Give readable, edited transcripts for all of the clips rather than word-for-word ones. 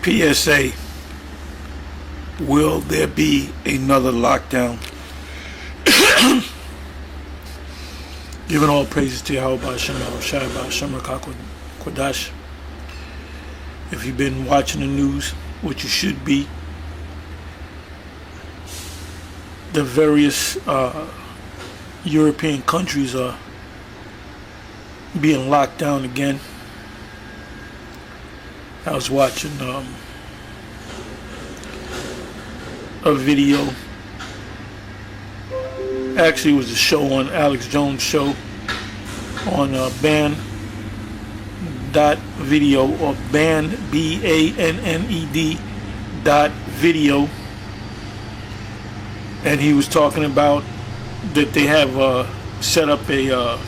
PSA, will there be another lockdown? Giving all praises to Yahweh Shai Kodash. If you've been watching the news, which you should be, the various European countries are being locked down again. I was watching a video. Actually, it was a show on Alex Jones' show on banned.video or banned BANNED.video, and he was talking about that they have set up a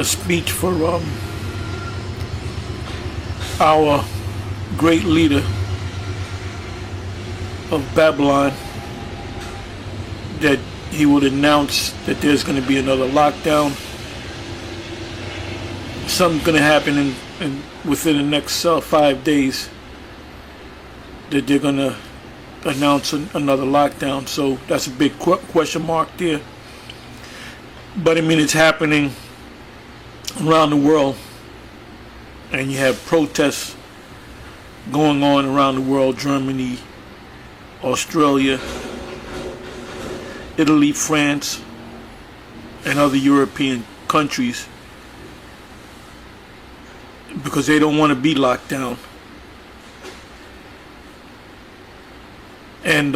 speech for our great leader of Babylon, that he would announce that there's going to be another lockdown. Something's going to happen within the next 5 days, that they're going to announce another lockdown. So that's a big question mark there. But I mean, it's happening around the world, and you have protests going on around the world: Germany, Australia, Italy, France, and other European countries, because they don't want to be locked down. And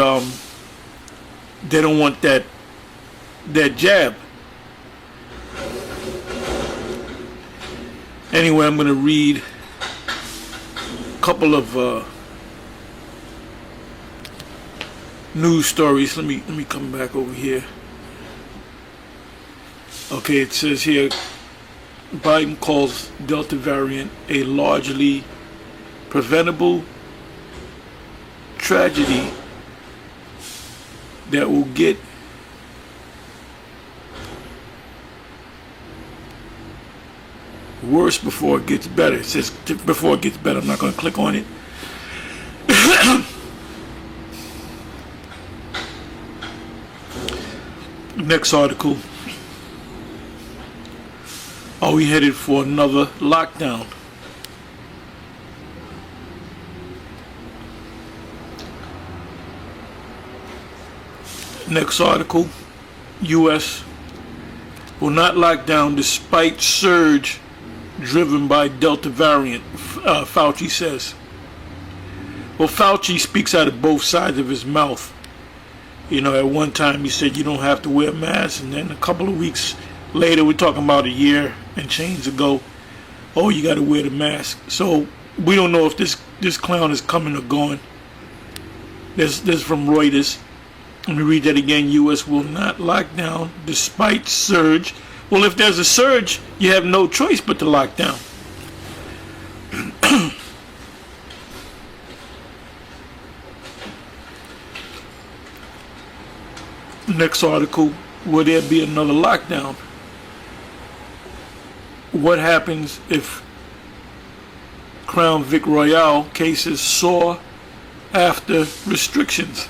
they don't want that jab. Anyway, I'm going to read a couple of news stories. Let me come back over here. Okay, it says here, Biden calls Delta variant a largely preventable tragedy that will get worse before it gets better. It says before it gets better. I'm not going to click on it. Next article. Are we headed for another lockdown? Next article. U.S. will not lock down despite surge driven by Delta variant, Fauci says. Well, Fauci speaks out of both sides of his mouth. You know, at one time he said you don't have to wear masks, and then a couple of weeks later, we're talking about a year and change ago, oh, you got to wear the mask. So we don't know if this clown is coming or going. This from Reuters. Let me read that again. U.S. will not lock down despite surge. Well, if there's a surge, you have no choice but to lock down. Next article, will there be another lockdown? What happens if Crown Vic Royale cases soar after restrictions?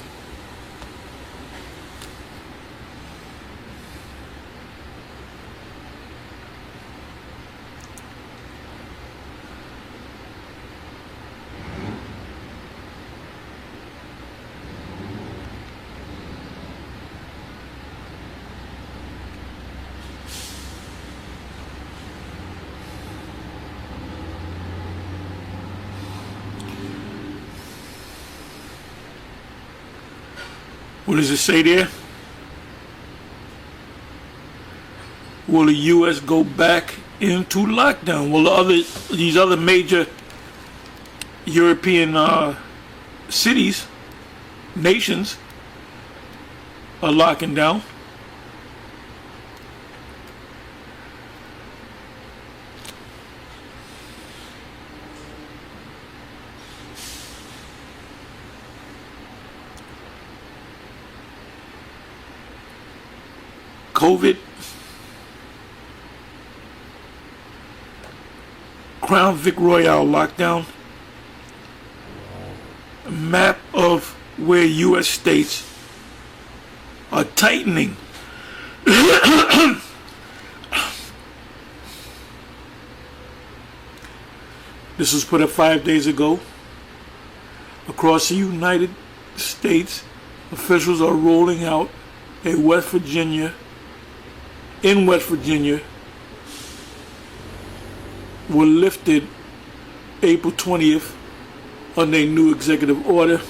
What does it say there? Will the U.S. go back into lockdown? Will these other major European cities, nations, are locking down? COVID Crown Vic Royale lockdown. A map of where U.S. states are tightening. This was put up 5 days ago. Across the United States, officials are rolling out in West Virginia, were lifted April 20th under a new executive order.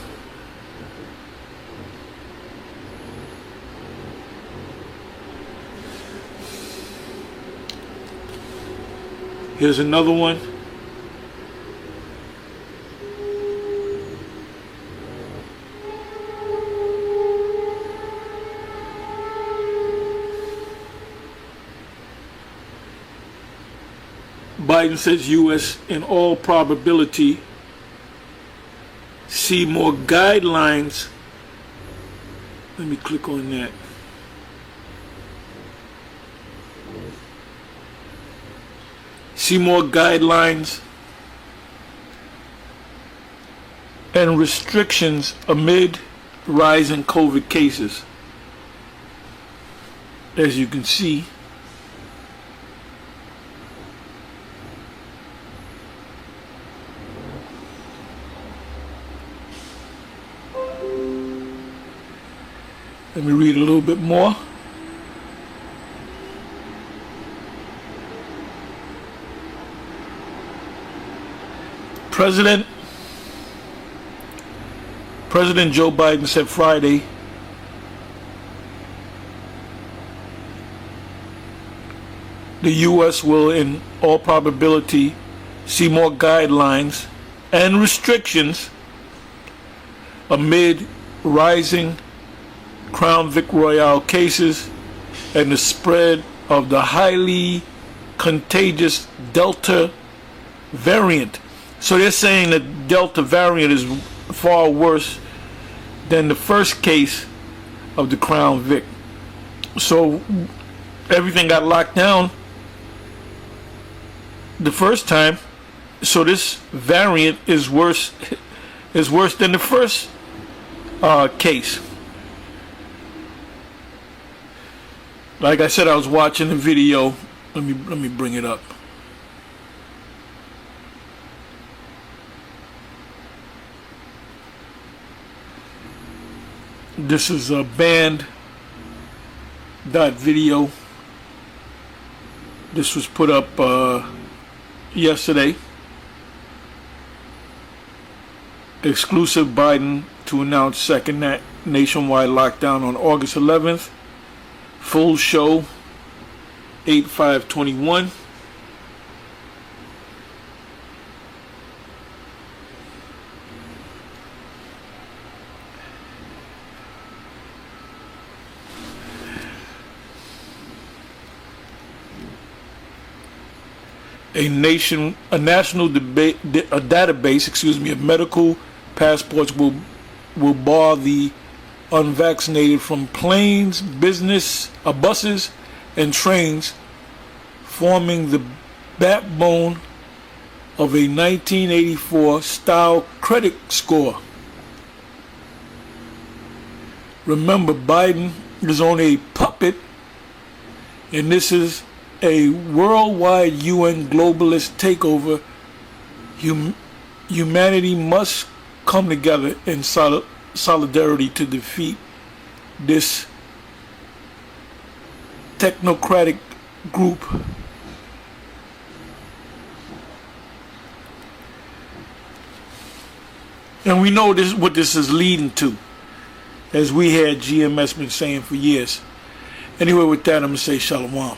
Here's another one. Biden says U.S. in all probability see more guidelines. Let me click on that. See more guidelines and restrictions amid rising COVID cases. As you can see, let me read a little bit more. President Joe Biden said Friday the U.S. will in all probability see more guidelines and restrictions amid rising Crown Vic Royale cases and the spread of the highly contagious Delta variant. So they're saying that Delta variant is far worse than the first case of the Crown Vic. So everything got locked down the first time. So this variant is worse than the first case. Like I said, I was watching the video. Let me bring it up. This is a banned video. This was put up yesterday. Exclusive Biden to announce second nationwide lockdown on August 11th. Full show 8/5/21. A national database, of medical passports will bar the unvaccinated from planes, buses, and trains, forming the backbone of a 1984 style credit score. Remember, Biden is only a puppet, and this is a worldwide UN globalist takeover. Humanity must come together in solidarity to defeat this technocratic group. And we know what this is leading to, as we had GMS been saying for years. Anyway, with that, I'm going to say shalom.